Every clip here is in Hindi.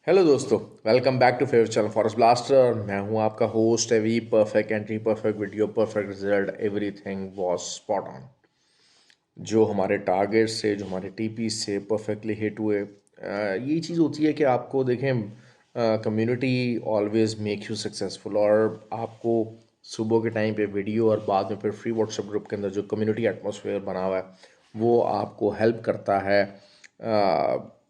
हेलो दोस्तों, welcome back to favourite channel forest blaster. मैं हूं आपका host Avi. Perfect entry, perfect video, perfect result, everything was spot on. जो हमारे टारगेट से, जो हमारे टीपी से परफेक्टली हिट हुए। ये चीज़ होती है कि आपको देखें, community always make you successful. और आपको सुबह के टाइम पे वीडियो और बाद में फिर फ्री व्हाट्सएप ग्रुप के अंदर जो कम्युनिटी एटमॉस्फेयर बना हुआ है वो आपको हेल्प करता है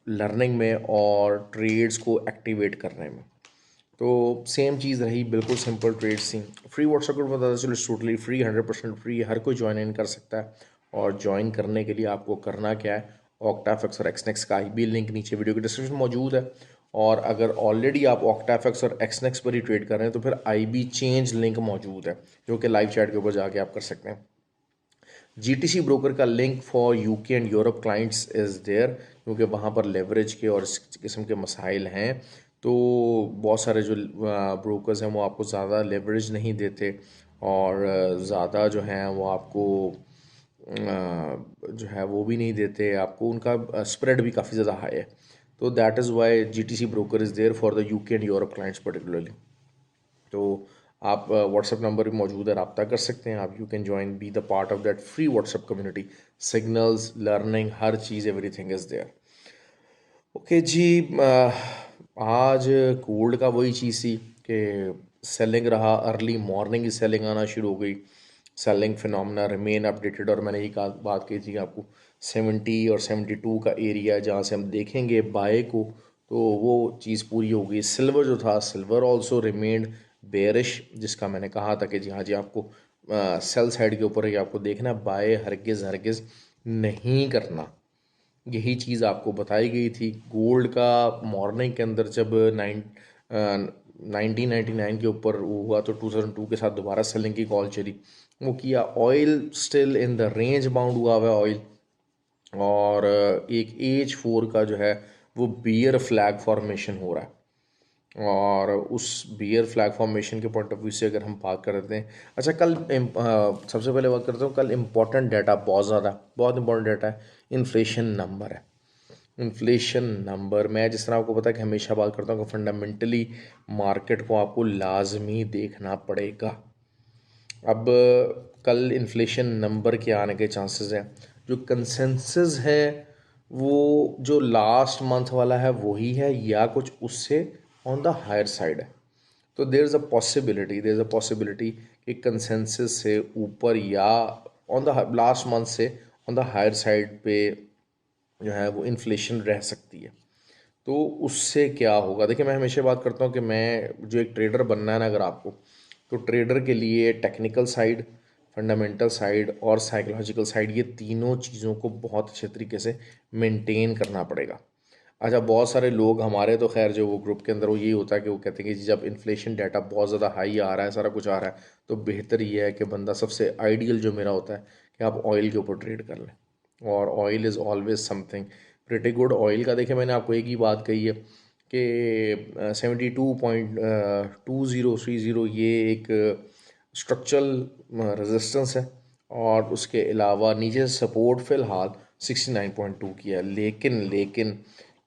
लर्निंग में और ट्रेड्स को एक्टिवेट करने में। तो सेम चीज़ रही, बिल्कुल सिंपल ट्रेड्स थी। फ्री व्हाट्सएप ग्रुप में पता चलो टोटली फ्री, 100% फ्री, हर कोई ज्वाइन इन कर सकता है। और ज्वाइन करने के लिए आपको करना क्या है, ऑक्टाफेक्स और एक्सनेक्स का भी लिंक नीचे वीडियो के डिस्क्रिप्शन में मौजूद है। और अगर ऑलरेडी आप ऑक्टाफेक्स और एक्सनेक्स पर ही ट्रेड कर रहे हैं तो फिर आई बी चेंज लिंक मौजूद है, जो कि लाइव चैट के ऊपर जाके आप कर सकते हैं। जीटीसी ब्रोकर का link for UK and Europe clients is there, क्योंकि वहाँ पर लेवरेज के और इस किस्म के मसाइल हैं। तो बहुत सारे जो ब्रोकर्स हैं वो आपको ज़्यादा लेवरेज नहीं देते और ज़्यादा जो हैं वो आपको जो है वो भी नहीं देते आपको, उनका स्प्रेड भी काफ़ी ज़्यादा हाई है। तो that is why GTC broker is there for the UK and Europe clients particularly. तो आप व्हाट्सएप नंबर भी मौजूद है, रब्ता कर सकते हैं आप। You can join, be the part of that free WhatsApp community. Signals, learning, हर चीज़, एवरीथिंग इज़ देयर। ओके जी। आज गोल्ड का वही चीज़ थी कि सेलिंग रहा, अर्ली मॉर्निंग ही सेलिंग आना शुरू हो गई। Selling phenomena remain updated. और मैंने यही बात कही थी कि आपको 70 और 72 का एरिया जहाँ से हम देखेंगे बाय को, तो वो चीज़ पूरी हो गई। सिल्वर जो था, सिल्वर ऑल्सो रिमेन्ड बेयरिश, जिसका मैंने कहा था कि जी हाँ जी, आपको सेल साइड के ऊपर ही आपको देखना, बाय हरगिज़ हरगिज़ नहीं करना। यही चीज़ आपको बताई गई थी। गोल्ड का मॉर्निंग के अंदर जब 1999 के ऊपर हुआ तो 2002 के साथ दोबारा सेलिंग की कॉल चली, वो किया। Oil still in the range bound हुआ हुआ है ऑयल। और एक H4 का जो है वो बियर फ्लैग फॉर्मेशन हो रहा है। और उस बियर फ्लैग फॉर्मेशन के पॉइंट ऑफ व्यू से अगर हम बात करते हैं, अच्छा कल सबसे पहले बात करता हूँ, कल इम्पॉर्टेंट डाटा बहुत इंपॉर्टेंट डाटा है, इन्फ्लेशन नंबर है। इन्फ्लेशन नंबर, मैं जिस तरह आपको पता है कि हमेशा बात करता हूँ कि फंडामेंटली मार्केट को आपको लाजमी देखना पड़ेगा। अब कल इन्फ्लेशन नंबर के आने के चांसेस हैं। जो कंसेंसस है वो जो लास्ट मंथ वाला है वही है या कुछ उससे ऑन द हायर साइड है। तो देर इज़ अ पॉसिबिलिटी कि कंसेंसस से ऊपर या ऑन द लास्ट मंथ से ऑन द हायर साइड पे जो है वो इन्फ्लेशन रह सकती है। तो उससे क्या होगा, देखिए मैं हमेशा बात करता हूँ कि मैं जो एक ट्रेडर बनना है ना अगर आपको, तो ट्रेडर के लिए टेक्निकल साइड, फंडामेंटल साइड और साइकोलॉजिकल साइड, ये तीनों चीज़ों को बहुत अच्छे तरीके से मेंटेन करना पड़ेगा। अच्छा, बहुत सारे लोग हमारे तो खैर जो वो ग्रुप के अंदर वो यही होता है कि वो कहते हैं कि जब इन्फ्लेशन डाटा बहुत ज़्यादा हाई आ रहा है, सारा कुछ आ रहा है, तो बेहतर ये है कि बंदा, सबसे आइडियल जो मेरा होता है कि आप ऑयल के ऊपर ट्रेड कर लें। और oil is always something pretty good. Oil का देखिए मैंने आपको एक ही बात कही है कि 72.2030 ये एक स्ट्रक्चरल रेजिस्टेंस है। और उसके अलावा नीचे सपोर्ट फ़िलहाल 69.2 की है, लेकिन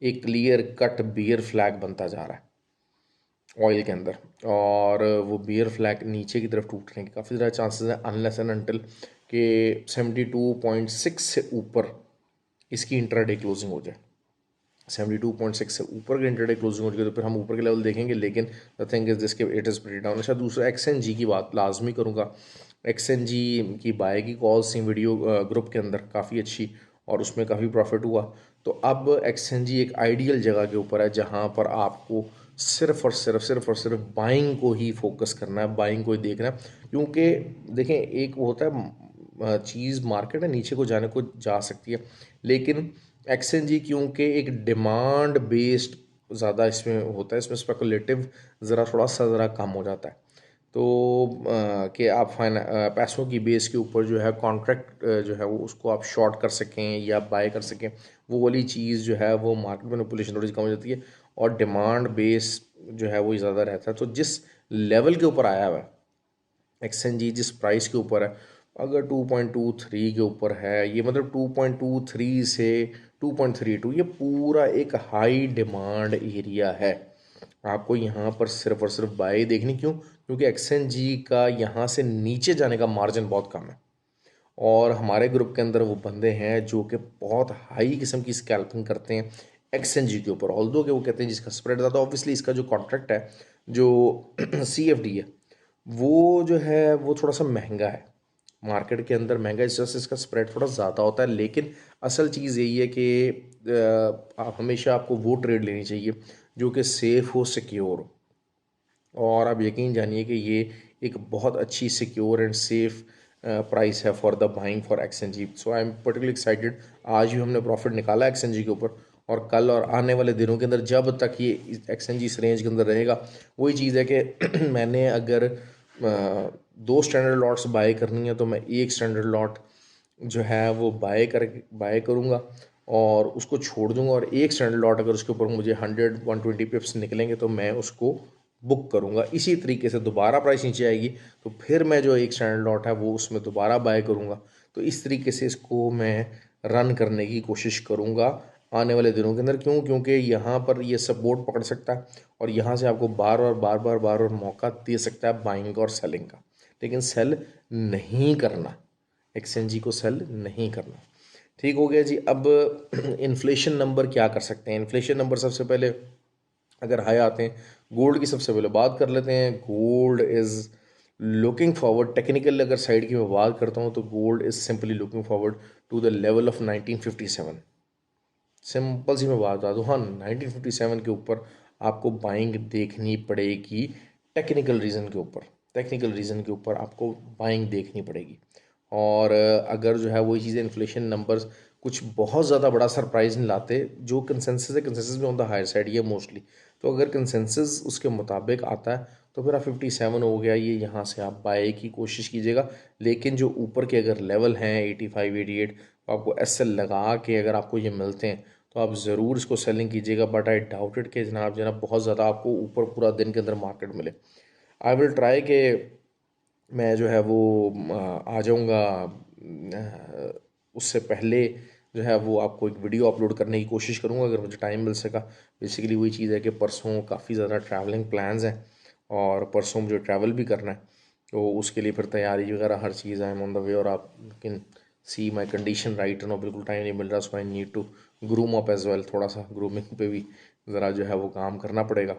एक क्लियर कट बियर फ्लैग बनता जा रहा है ऑयल के अंदर। और वो बियर फ्लैग नीचे की तरफ टूटने के काफ़ी ज़्यादा चांसेस हैं, अनलेस एंड अनटिल कि 72.6 से ऊपर इसकी इंट्राडे क्लोजिंग हो जाए। 72.6 से ऊपर की इंट्राडे क्लोजिंग हो जाए तो फिर हम ऊपर के लेवल देखेंगे। लेकिन द थिंग इज दिस के इट इज़ प्रीटी डाउन। अच्छा, दूसरा एक्सएनजी की बात लाजमी करूँगा। एक्सएनजी की बाय की कॉल्स थी वीडियो ग्रुप के अंदर काफ़ी अच्छी, और उसमें काफ़ी प्रॉफिट हुआ। तो अब एक्सएनजी एक आइडियल जगह के ऊपर है जहाँ पर आपको सिर्फ और सिर्फ बाइंग को ही फोकस करना है, बाइंग को ही देखना है। क्योंकि देखें, एक वो होता है चीज़, मार्केट है नीचे को जाने को जा सकती है, लेकिन एक्सचेंज ही क्योंकि एक डिमांड बेस्ड ज़्यादा इसमें होता है, इसमें स्पेकुलेटिव ज़रा थोड़ा सा ज़रा कम हो जाता है। तो कि आप पैसों की बेस के ऊपर जो है कॉन्ट्रैक्ट जो है वो उसको आप शॉर्ट कर सकें या बाय कर सकें, वो वाली चीज़ जो है वो मार्केट मैनिपुलेशन थोड़ी सी कम हो जाती है। और डिमांड बेस जो है वो ज़्यादा रहता है। तो जिस लेवल के ऊपर आया हुआ है एक्सचेंज, जिस प्राइस के ऊपर है, अगर 2.23 के ऊपर है, ये मतलब 2.23 से 2.32, ये पूरा एक हाई डिमांड एरिया है। आपको यहाँ पर सिर्फ और सिर्फ बाई देखनी, क्यों? क्योंकि एक्सएनजी का यहाँ से नीचे जाने का मार्जिन बहुत कम है, और हमारे ग्रुप के अंदर वो बंदे हैं जो कि बहुत हाई किस्म की स्कैल्पिंग करते हैं एक्सएनजी के ऊपर। ऑल्दो कि वो कहते हैं जिसका स्प्रेड ज़्यादा, ऑब्वियसली इसका जो कॉन्ट्रैक्ट है, जो सीएफडी है, वो जो है वो थोड़ा सा महंगा है, मार्केट के अंदर महंगा है, इस वजह से इसका स्प्रेड थोड़ा ज़्यादा होता है। लेकिन असल चीज़ यही है कि आप हमेशा आपको वो ट्रेड लेनी चाहिए जो कि सेफ़ हो, सिक्योर हो, और आप यकीन जानिए कि ये एक बहुत अच्छी सिक्योर एंड सेफ प्राइस है for the buying for exchange. So I am particularly excited. आज भी हमने प्रॉफिट निकाला एक्सएनजी के ऊपर, और कल और आने वाले दिनों के अंदर जब तक ये एक्सएनजी इस रेंज के अंदर रहेगा, वही चीज़ है कि मैंने अगर 2 स्टैंडर्ड लॉट्स बाय करनी है तो मैं एक स्टैंडर्ड लॉट जो है वो बाय करूँगा और उसको छोड़ दूंगा, और एक स्टैंडर्ड लॉट अगर उसके ऊपर मुझे 100-120 पिप्स निकलेंगे तो मैं उसको बुक करूँगा। इसी तरीके से दोबारा प्राइस नीचे आएगी तो फिर मैं जो एक स्टैंडर्ड लॉट है वो उसमें दोबारा बाय करूँगा। तो इस तरीके से इसको मैं रन करने की कोशिश करूँगा आने वाले दिनों के अंदर। क्यों? क्योंकि यहाँ पर ये सपोर्ट पकड़ सकता है, और यहाँ से आपको बार बार मौका दे सकता है बाइंग और सेलिंग का, लेकिन सेल नहीं करना, एक्सचेंजी को सेल नहीं करना। ठीक हो गया जी। अब इन्फ्लेशन नंबर क्या कर सकते हैं? इन्फ्लेशन नंबर सबसे पहले अगर हाई आते हैं, गोल्ड की सबसे पहले बात कर लेते हैं। Gold is looking forward, technical अगर साइड की मैं बात करता हूँ तो gold is simply looking forward to the level of 1957। Simple सी मैं बात बता दूँ, हाँ 1957 के ऊपर आपको बाइंग देखनी पड़ेगी, टेक्निकल रीज़न के ऊपर, टेक्निकल रीज़न के ऊपर आपको बाइंग देखनी पड़ेगी। और अगर जो है वही चीज़ें इन्फ्लेशन नंबर्स कुछ बहुत ज़्यादा बड़ा सरप्राइज नहीं लाते, जो कंसेंसस है कंसेंसस में ऑन द हायर साइड ये मोस्टली, तो अगर कंसेंसस उसके मुताबिक आता है तो फिर आप 57 हो गया, ये यहाँ से आप बाय की कोशिश कीजिएगा। लेकिन जो ऊपर के अगर लेवल हैं 85 88, तो आपको एसएल लगा के अगर आपको ये मिलते हैं तो आप ज़रूर इसको सेलिंग कीजिएगा। बट आई डाउटेड कि जनाब बहुत ज़्यादा आपको ऊपर पूरा दिन के अंदर मार्केट मिले। आई विल ट्राई कि मैं जो है वो आ जाऊँगा उससे पहले जो है वो आपको एक वीडियो अपलोड करने की कोशिश करूँगा अगर मुझे टाइम मिल सका। बेसिकली वही चीज़ है कि परसों काफ़ी ज़्यादा ट्रैवलिंग प्लान्स हैं, और परसों मुझे ट्रैवल भी करना है, तो उसके लिए फिर तैयारी वगैरह हर चीज़ I am on the way. और आप can see my condition right now, बिल्कुल टाइम नहीं मिल रहा, so I need to groom up as well, थोड़ा सा ग्रूमिंग पे भी ज़रा जो है वो काम करना पड़ेगा।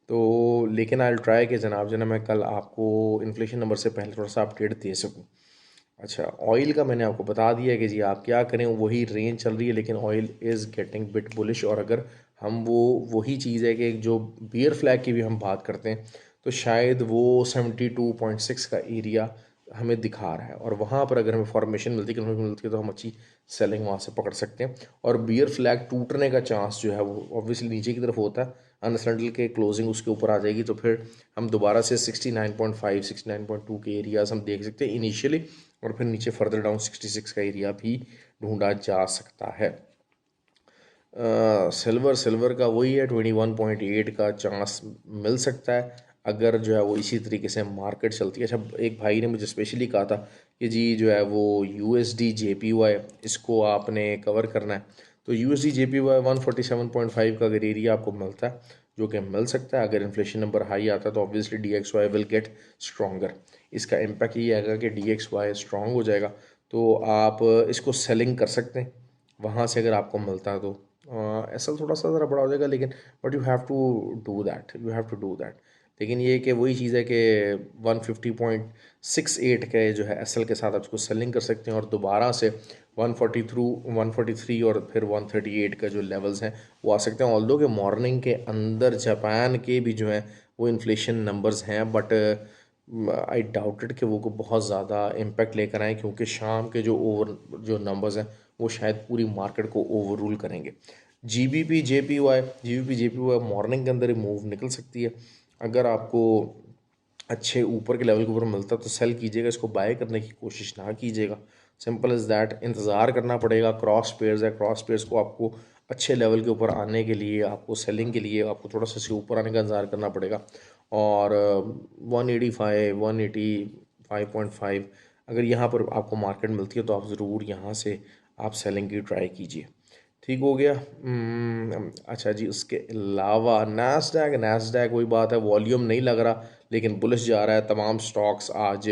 तो लेकिन आई ट्राई कि जनाब जो है ना मैं कल आपको इन्फ्लेशन नंबर से पहले थोड़ा सा अपडेट दे सकूँ। अच्छा, ऑयल का मैंने आपको बता दिया कि जी आप क्या करें, वही रेंज चल रही है, लेकिन oil is getting bit bullish. और अगर हम वही चीज़ है कि जो बियर फ्लैग की भी हम बात करते हैं तो शायद वो 72.6 का एरिया हमें दिखा रहा है, और वहाँ पर अगर हमें फॉर्मेशन मिलती है तो हम अच्छी सेलिंग वहाँ से पकड़ सकते हैं। और बियर फ्लैग टूटने का चांस जो है वो ऑब्वियसली नीचे की तरफ होता है, अनसर्टल के क्लोजिंग उसके ऊपर आ जाएगी, तो फिर हम दोबारा से 69.5 69.2 के एरियाज हम देख सकते हैं इनिशियली, और फिर नीचे फर्दर डाउन 66 का एरिया भी ढूंढा जा सकता है। सिल्वर का वही है 21.8 का चांस मिल सकता है अगर जो है वो इसी तरीके से मार्केट चलती है। अच्छा, एक भाई ने मुझे स्पेशली कहा था कि जी जो है वो यूएसडी जेपीवाई इसको आपने कवर करना है, तो यूएसडी जेपीवाई 147.5 का अगर एरिया आपको मिलता है, जो कि मिल सकता है, अगर इन्फ्लेशन नंबर हाई आता है तो obviously DXY will get stronger. इसका इम्पैक्ट ये आएगा कि DXY स्ट्रॉन्ग हो जाएगा, तो आप इसको सेलिंग कर सकते हैं वहाँ से अगर आपको मिलता है तो। ऐसा थोड़ा सा ज़रा बड़ा हो जाएगा, लेकिन but you have to do that, you have to do that. लेकिन ये कि वही चीज़ है कि 150.68 के जो है एसएल के साथ आप इसको सेलिंग कर सकते हैं, और दोबारा से 143 और फिर 138 का जो लेवल्स हैं वो आ सकते हैं। ऑल्दो के मॉर्निंग के अंदर जापान के भी जो हैं वो इन्फ्लेशन नंबर्स हैं, बट आई डाउटेड कि वो को बहुत ज़्यादा इम्पैक्ट लेकर आए, क्योंकि शाम के जो नंबर्स हैं वो शायद पूरी मार्केट को ओवर रूल करेंगे। G B P J P Y morning के अंदर ही मूव निकल सकती है। अगर आपको अच्छे ऊपर के लेवल के ऊपर मिलता है तो सेल कीजिएगा, इसको बाय करने की कोशिश ना कीजिएगा। Simple is that. इंतज़ार करना पड़ेगा, क्रॉस पेयर्स है, क्रॉस पेयर्स को आपको अच्छे लेवल के ऊपर आने के लिए, आपको सेलिंग के लिए आपको थोड़ा सा इससे ऊपर आने का इंतज़ार करना पड़ेगा। और 185 अगर यहाँ पर आपको मार्केट मिलती है तो आप ज़रूर यहाँ से आप सेलिंग की ट्राई कीजिए। ठीक हो गया। अच्छा जी, उसके अलावा नैस्डैक नैस्डैक वही बात है, वॉल्यूम नहीं लग रहा लेकिन बुलिश जा रहा है। तमाम स्टॉक्स आज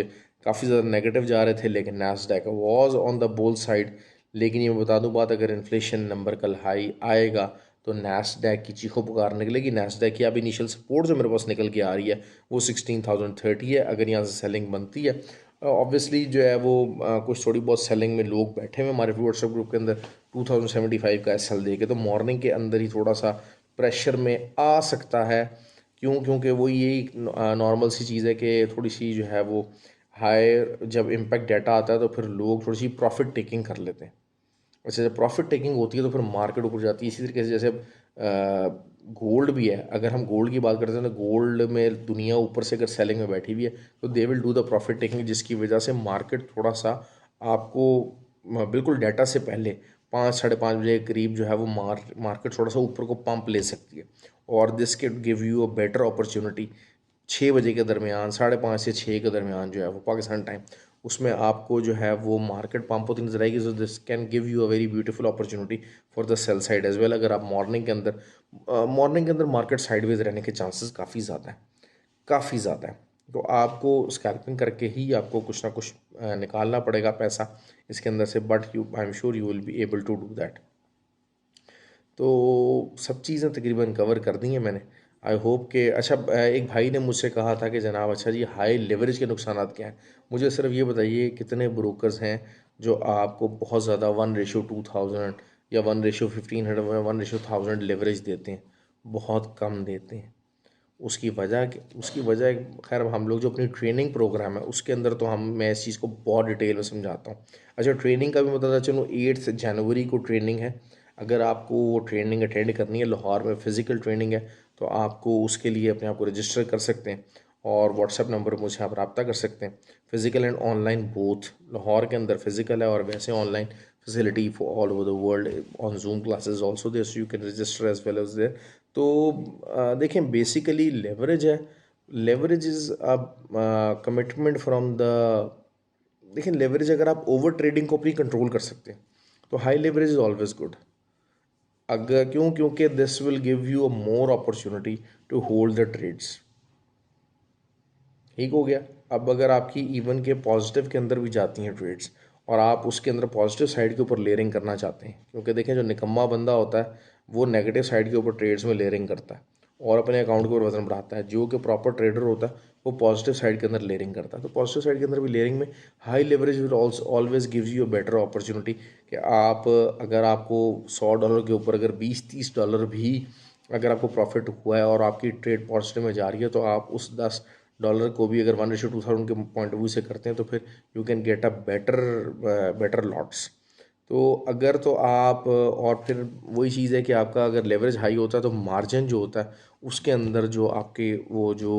काफ़ी ज़्यादा नेगेटिव जा रहे थे लेकिन Nasdaq was on the bull side. लेकिन ये मैं बता दूं बात, अगर इन्फ्लेशन नंबर कल हाई आएगा तो नैस्डैक की चीखों पुकार निकलेगी। नैस्डैक की अब इनिशियल सपोर्ट जो मेरे पास निकल के आ रही है वो 16,030 है। अगर यहाँ से सेलिंग बनती है, ऑब्वियसली जो है वो कुछ थोड़ी बहुत सेलिंग में लोग बैठे हुए हमारे व्हाट्सएप ग्रुप के अंदर 2075 का एसएल दे के, तो मॉर्निंग के अंदर ही थोड़ा सा प्रेशर में आ सकता है। क्यों? क्योंकि वो यही नॉर्मल सी चीज़ है कि थोड़ी सी जो है वो हाई जब इम्पैक्ट डाटा आता है तो फिर लोग थोड़ी सी प्रॉफिट टेकिंग कर लेते हैं। अच्छा, जब प्रॉफिट टेकिंग होती है तो फिर मार्केट ऊपर जाती है। इसी तरीके से जैसे अब गोल्ड भी है, अगर हम गोल्ड की बात करते हैं तो गोल्ड में दुनिया ऊपर से अगर सेलिंग में बैठी हुई है तो they will do the profit taking, जिसकी वजह से मार्केट थोड़ा सा आपको बिल्कुल डाटा से पहले 5 साढ़े 5 बजे के करीब जो है वो मार्केट थोड़ा सा ऊपर को पंप ले सकती है। और this can give you a better opportunity 6 बजे के दरमियान, 5:30 से 6 के दरमियान जो है वो पाकिस्तान टाइम, उसमें आपको जो है वो मार्केट पंप होती नजर आएगी। So this can give you a very beautiful opportunity for the sell side as well. अगर आप मॉर्निंग के अंदर मार्केट साइडवेज रहने के चांसेस काफ़ी ज़्यादा है, काफ़ी ज़्यादा है। तो आपको स्कैल्पिंग करके ही आपको कुछ ना कुछ निकालना पड़ेगा पैसा इसके अंदर से, but you I am sure you will be able to do that. तो सब चीज़ें तकरीबन कवर कर दी हैं मैंने। आई होप कि अच्छा, एक भाई ने मुझसे कहा था कि जनाब अच्छा जी, हाई लेवरेज के नुकसानात क्या हैं। मुझे सिर्फ ये बताइए कितने ब्रोकर्स हैं जो आपको बहुत ज़्यादा 1:2000 या 1:1500 या 1:1000 लेवरेज देते हैं? बहुत कम देते हैं। उसकी वजह खैर हम लोग जो अपनी ट्रेनिंग प्रोग्राम है उसके अंदर तो मैं इस चीज़ को बहुत डिटेल में समझाता हूँ। अच्छा, ट्रेनिंग का भी बताता चलूँ, 8 जनवरी को ट्रेनिंग है। अगर आपको वो ट्रेनिंग अटेंड करनी है, लाहौर में फ़िज़िकल ट्रेनिंग है, तो आपको उसके लिए अपने आप को रजिस्टर कर सकते हैं और व्हाट्सएप नंबर पर मुझसे आप रब्ता कर सकते हैं। Physical and online both, Lahore के अंदर फ़िज़िकल है और वैसे online facility for all over the world on zoom classes also there, so you can register as well as there. तो देखें, बेसिकली लेवरेज है, leverage is a commitment from the, देखिए लेवरेज अगर आप ओवर ट्रेडिंग को अपनी कंट्रोल कर सकते हैं तो high leverage is always good. अगर क्यों? क्योंकि this will give you a more opportunity to hold the trades. ठीक हो गया। अब अगर आपकी इवन के पॉजिटिव के अंदर भी जाती हैं ट्रेड्स और आप उसके अंदर पॉजिटिव साइड के ऊपर लेयरिंग करना चाहते हैं, क्योंकि देखें जो निकम्मा बंदा होता है वो नेगेटिव साइड के ऊपर ट्रेड्स में लेयरिंग करता है और अपने अकाउंट के ऊपर वजन बढ़ाता है। जो कि प्रॉपर ट्रेडर होता है वो पॉजिटिव साइड के अंदर लेयरिंग करता है। तो पॉजिटिव साइड के अंदर भी लेयरिंग में high leverage will always gives you a better opportunity कि आप अगर आपको $100 के ऊपर अगर $20-30 भी अगर आपको प्रॉफिट हुआ है और आपकी ट्रेड पॉजिटिव में जा रही है तो आप उस $10 को भी अगर 1:2000 के पॉइंट ऑफ व्यू से करते हैं तो फिर you can get a better lots. तो अगर तो आप और फिर वही चीज़ है कि आपका अगर लेवरेज हाई होता है तो मार्जिन जो होता है उसके अंदर जो आपके वो जो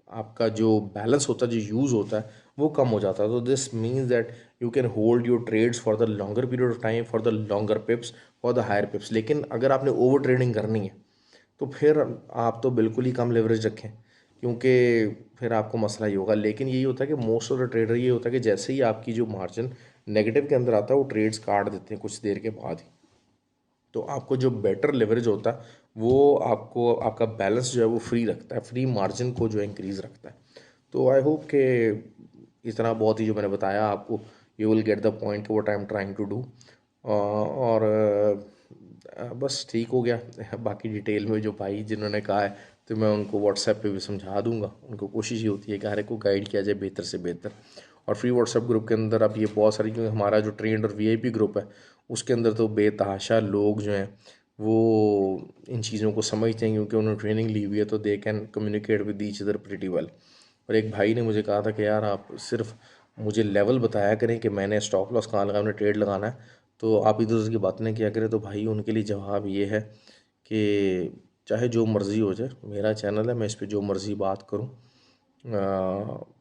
आपका जो बैलेंस होता है, जो यूज़ होता है वो कम हो जाता है। तो this means that you can hold your trades for the longer period of time, for the longer pips, for the higher pips. लेकिन अगर आपने ओवर ट्रेडिंग करनी है तो फिर आप तो बिल्कुल ही कम लेवरेज रखें, क्योंकि फिर आपको मसला ही होगा। लेकिन यही होता है कि मोस्ट ऑफ द ट्रेडर ये होता है कि जैसे ही आपकी जो मार्जिन नेगेटिव के अंदर आता है वो ट्रेड्स काट देते हैं कुछ देर के बाद ही। तो आपको जो बेटर लेवरेज होता है वो आपको आपका बैलेंस जो है वो फ्री रखता है, फ्री मार्जिन को जो है इंक्रीज़ रखता है। तो आई होप कि इतना बहुत ही जो मैंने बताया आपको, you will get the point what I am trying to do. और बस ठीक हो गया। बाकी डिटेल में जो भाई जिन्होंने कहा है तो मैं उनको व्हाट्सएप पे भी समझा दूंगा। उनको कोशिश ये होती है कि हर एक को गाइड किया जाए बेहतर से बेहतर। और फ्री व्हाट्सएप ग्रुप के अंदर अब ये बहुत सारी, क्योंकि हमारा जो ट्रेंड और वीआईपी ग्रुप है उसके अंदर तो बेतहाशा लोग जो हैं वो इन चीज़ों को समझते हैं, क्योंकि उन्होंने ट्रेनिंग ली हुई है तो they can communicate with each other pretty well. और एक भाई ने मुझे कहा था कि यार आप सिर्फ मुझे लेवल बताया करें कि मैंने स्टॉप लॉस कहाँ लगाना है, ट्रेड लगाना है, तो आप इधर उधर की बात नहीं किया करें। तो भाई उनके लिए जवाब ये है कि चाहे जो मर्ज़ी हो जाए, मेरा चैनल है, मैं इस पर जो मर्ज़ी बात करूँ।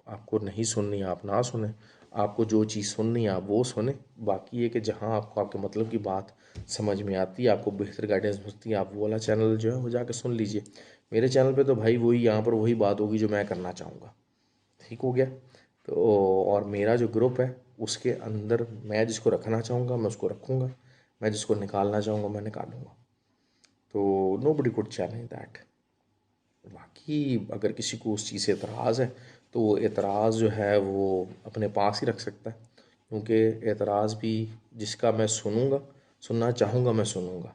आपको नहीं सुननी आप ना सुने, आपको जो चीज़ सुननी है आप वो सुने। बाकी ये कि जहाँ आपको आपके मतलब की बात समझ में आती है, आपको बेहतर गाइडेंस मिलती है, आप वो वाला चैनल जो है वो जाके सुन लीजिए। मेरे चैनल पे तो भाई वही यहाँ पर वही बात होगी जो मैं करना चाहूँगा। ठीक हो गया। तो और मेरा जो ग्रुप है उसके अंदर मैं जिसको रखना चाहूँगा मैं उसको रखूँगा। मैं जिसको निकालना चाहूँगा मैं निकालूंगा। तो nobody could challenge that. बाकी अगर किसी को उस चीज़ से एतराज़ है तो वो एतराज़ जो है वो अपने पास ही रख सकता है, क्योंकि एतराज़ भी जिसका मैं सुनूंगा, सुनना चाहूँगा मैं सुनूंगा,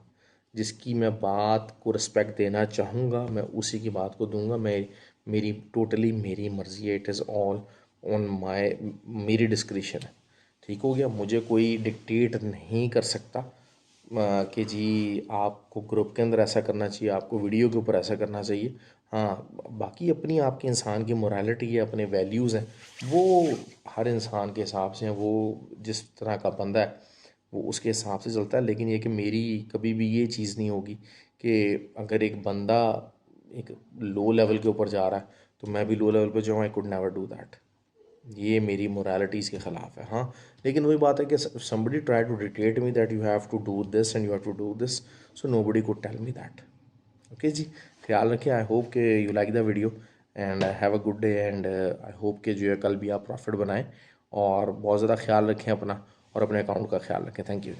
जिसकी मैं बात को रिस्पेक्ट देना चाहूँगा मैं उसी की बात को दूंगा। मैं मेरी टोटली मेरी मर्ज़ी है, it is all on my, मेरी डिस्क्रिशन है। ठीक हो गया, मुझे कोई डिक्टेट नहीं कर सकता कि जी आपको ग्रुप के अंदर ऐसा करना चाहिए, आपको वीडियो के ऊपर ऐसा करना चाहिए। हाँ, बाकी अपनी आपके इंसान की मोरालिटी है, अपने वैल्यूज़ हैं, वो हर इंसान के हिसाब से हैं। वो जिस तरह का बंदा है वो उसके हिसाब से चलता है। लेकिन ये कि मेरी कभी भी ये चीज़ नहीं होगी कि अगर एक बंदा एक लो लेवल के ऊपर जा रहा है तो मैं भी लो लेवल पे जाऊँ। I could never do that. ये मेरी मोरालिटीज़ के ख़िलाफ़ है। हाँ, लेकिन वही बात है कि somebody try to dictate me that you have to do this and you have to do this, so nobody could tell me that। ओके जी, ख्याल रखें। आई होप कि you like the video and have a good day and I hope कि जो है कल भी आप प्रॉफिट बनाएं और बहुत ज़्यादा ख्याल रखें अपना और अपने अकाउंट का ख्याल रखें। Thank you.